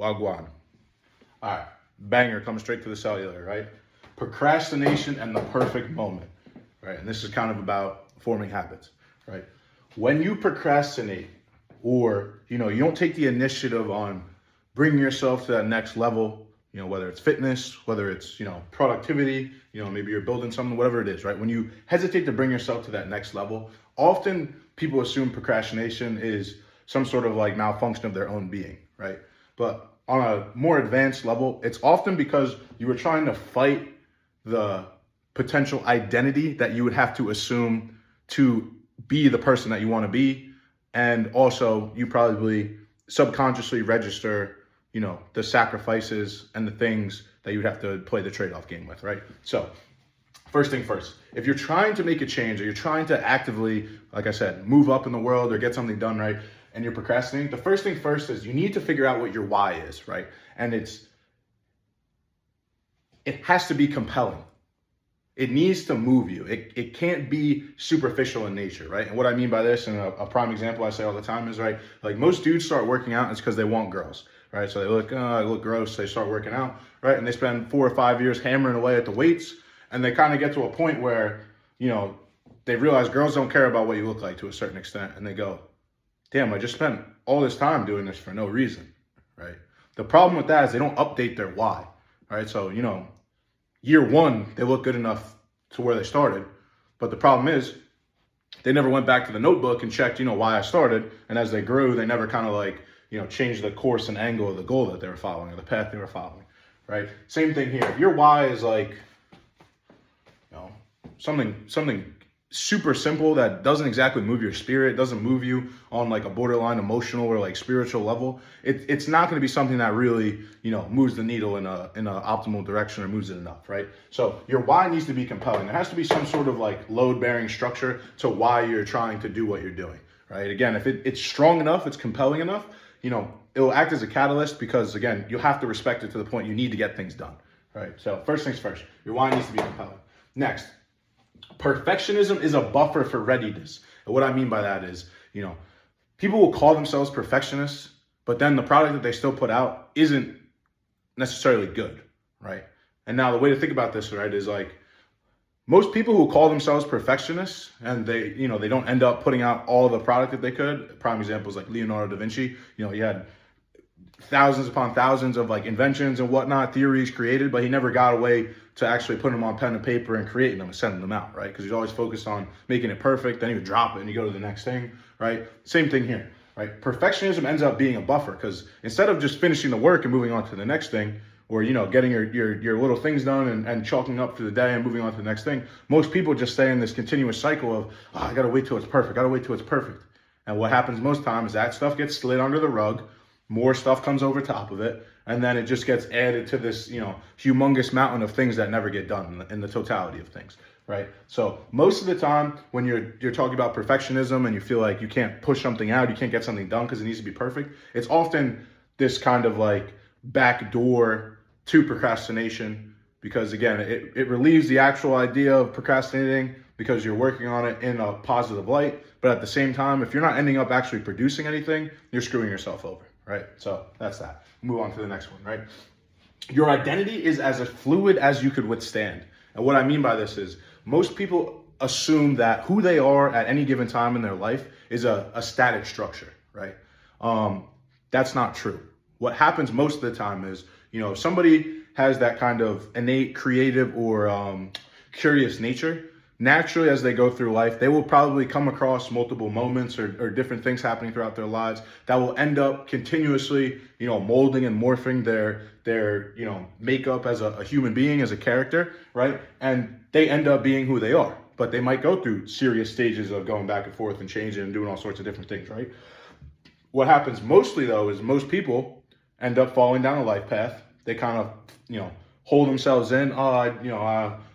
Wagwan. All right, banger comes straight to the cellular, right? Procrastination and the perfect moment, right? And this is kind of about forming habits, right? When you procrastinate or, you don't take the initiative on bringing yourself to that next level, whether it's fitness, whether it's, productivity, maybe you're building something, whatever it is, right? When you hesitate to bring yourself to that next level, often people assume procrastination is some sort of like malfunction of their own being, right? But on a more advanced level, it's often because you were trying to fight the potential identity that you would have to assume to be the person that you want to be. And also you probably subconsciously register, the sacrifices and the things that you would have to play the trade-off game with, right? So first thing first, if you're trying to make a change or you're trying to actively, like I said, move up in the world or get something done, right, and you're procrastinating, the first thing first is you need to figure out what your why is, right? And it has to be compelling. It needs to move you. It can't be superficial in nature, right? And what I mean by this, and a prime example I say all the time is, right, like most dudes start working out, it's because they want girls, right? So they look gross, they start working out, right? And they spend 4 or 5 years hammering away at the weights, and they kind of get to a point where, they realize girls don't care about what you look like to a certain extent, and they go, damn, I just spent all this time doing this for no reason, right? The problem with that is they don't update their why, right? So, year one, they look good enough to where they started. But the problem is they never went back to the notebook and checked, why I started. And as they grew, they never kind of changed the course and angle of the goal that they were following or the path they were following, right? Same thing here. If your why is like, something super simple that doesn't exactly move your spirit, doesn't move you on like a borderline emotional or like spiritual level, it's not going to be something that really, moves the needle in a optimal direction or moves it enough, right? So your why needs to be compelling. There has to be some sort of like load-bearing structure to why you're trying to do what you're doing, right? Again, if it's strong enough, it's compelling enough, it'll act as a catalyst because, again, you have to respect it to the point you need to get things done, right? So first things first, your why needs to be compelling. Next, perfectionism is a buffer for readiness. And what I mean by that is, people will call themselves perfectionists, but then the product that they still put out isn't necessarily good, right? And now the way to think about this, right, is like most people who call themselves perfectionists and they don't end up putting out all the product that they could. Prime examples like Leonardo da Vinci, he had thousands upon thousands of like inventions and whatnot, theories created, but he never got away to actually put them on pen and paper and creating them and sending them out, right? Because he's always focused on making it perfect. Then he would drop it and you go to the next thing, right? Same thing here, right? Perfectionism ends up being a buffer because instead of just finishing the work and moving on to the next thing, or getting your little things done and chalking up for the day and moving on to the next thing, most people just stay in this continuous cycle of, I gotta wait till it's perfect, And what happens most times is that stuff gets slid under the rug, more stuff comes over top of it, and then it just gets added to this, humongous mountain of things that never get done in the totality of things, right? So most of the time when you're talking about perfectionism and you feel like you can't push something out, you can't get something done because it needs to be perfect, it's often this kind of like back door to procrastination because, again, it relieves the actual idea of procrastinating because you're working on it in a positive light. But at the same time, if you're not ending up actually producing anything, you're screwing yourself over, right? So that's that. Move on to the next one, right? Your identity is as fluid as you could withstand. And what I mean by this is most people assume that who they are at any given time in their life is a static structure, right? That's not true. What happens most of the time is, if somebody has that kind of innate creative or curious nature, naturally, as they go through life, they will probably come across multiple moments or different things happening throughout their lives that will end up continuously, molding and morphing their makeup as a human being, as a character, right? And they end up being who they are, but they might go through serious stages of going back and forth and changing and doing all sorts of different things, right? What happens mostly, though, is most people end up falling down a life path. They kind of, hold themselves in. I'm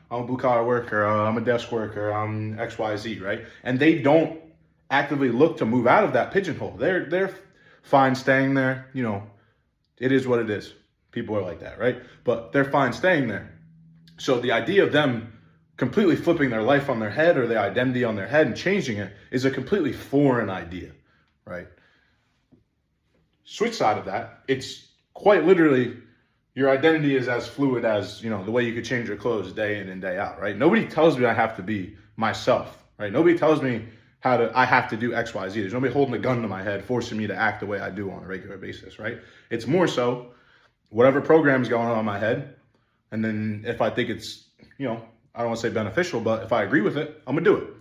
a blue-collar worker, I'm a desk worker, I'm XYZ, right? And they don't actively look to move out of that pigeonhole. They're fine staying there. It is what it is. People are like that, right? But they're fine staying there. So the idea of them completely flipping their life on their head or their identity on their head and changing it is a completely foreign idea, right? Switch side of that, it's quite literally, your identity is as fluid as, you know, the way you could change your clothes day in and day out, right? Nobody tells me I have to be myself, right? Nobody tells me I have to do X, Y, Z. There's nobody holding a gun to my head, forcing me to act the way I do on a regular basis, right? It's more so whatever program is going on in my head. And then if I think it's, you know, I don't want to say beneficial, but if I agree with it, I'm going to do it.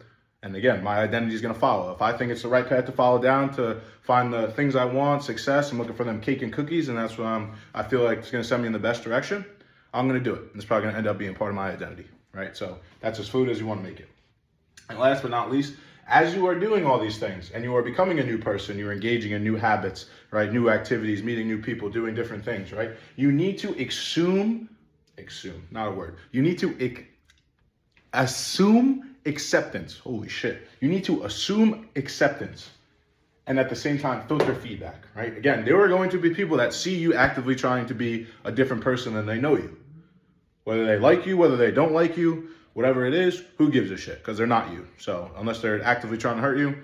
And again, my identity is going to follow. If I think it's the right path to follow down to find the things I want, success, I'm looking for them cake and cookies, and that's what I feel like it's going to send me in the best direction, I'm going to do it. And it's probably going to end up being part of my identity, right? So that's as fluid as you want to make it. And last but not least, as you are doing all these things and you are becoming a new person, you're engaging in new habits, right? New activities, meeting new people, doing different things, right? You need to assume, not a word. You need to assume acceptance. Holy shit. You need to assume acceptance and at the same time filter feedback, right? Again, there are going to be people that see you actively trying to be a different person than they know you. Whether they like you, whether they don't like you, whatever it is, who gives a shit? Because they're not you. So unless they're actively trying to hurt you,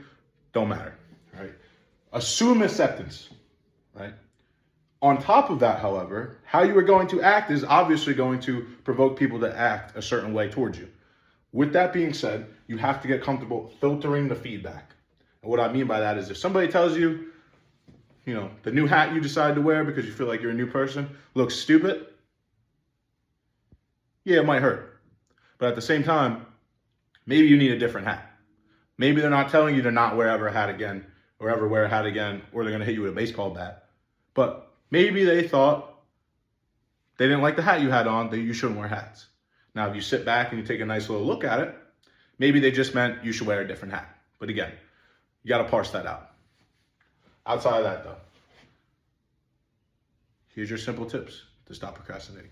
don't matter, right? Assume acceptance, right? On top of that, however, how you are going to act is obviously going to provoke people to act a certain way towards you. With that being said, you have to get comfortable filtering the feedback. And what I mean by that is if somebody tells you, you know, the new hat you decided to wear because you feel like you're a new person looks stupid, yeah, it might hurt. But at the same time, maybe you need a different hat. Maybe they're not telling you to not wear ever a hat again or ever wear a hat again, or they're going to hit you with a baseball bat. But maybe they thought they didn't like the hat you had on, that you shouldn't wear hats. Now, if you sit back and you take a nice little look at it, maybe they just meant you should wear a different hat. But again, you got to parse that out. Outside of that, though, here's your simple tips to stop procrastinating.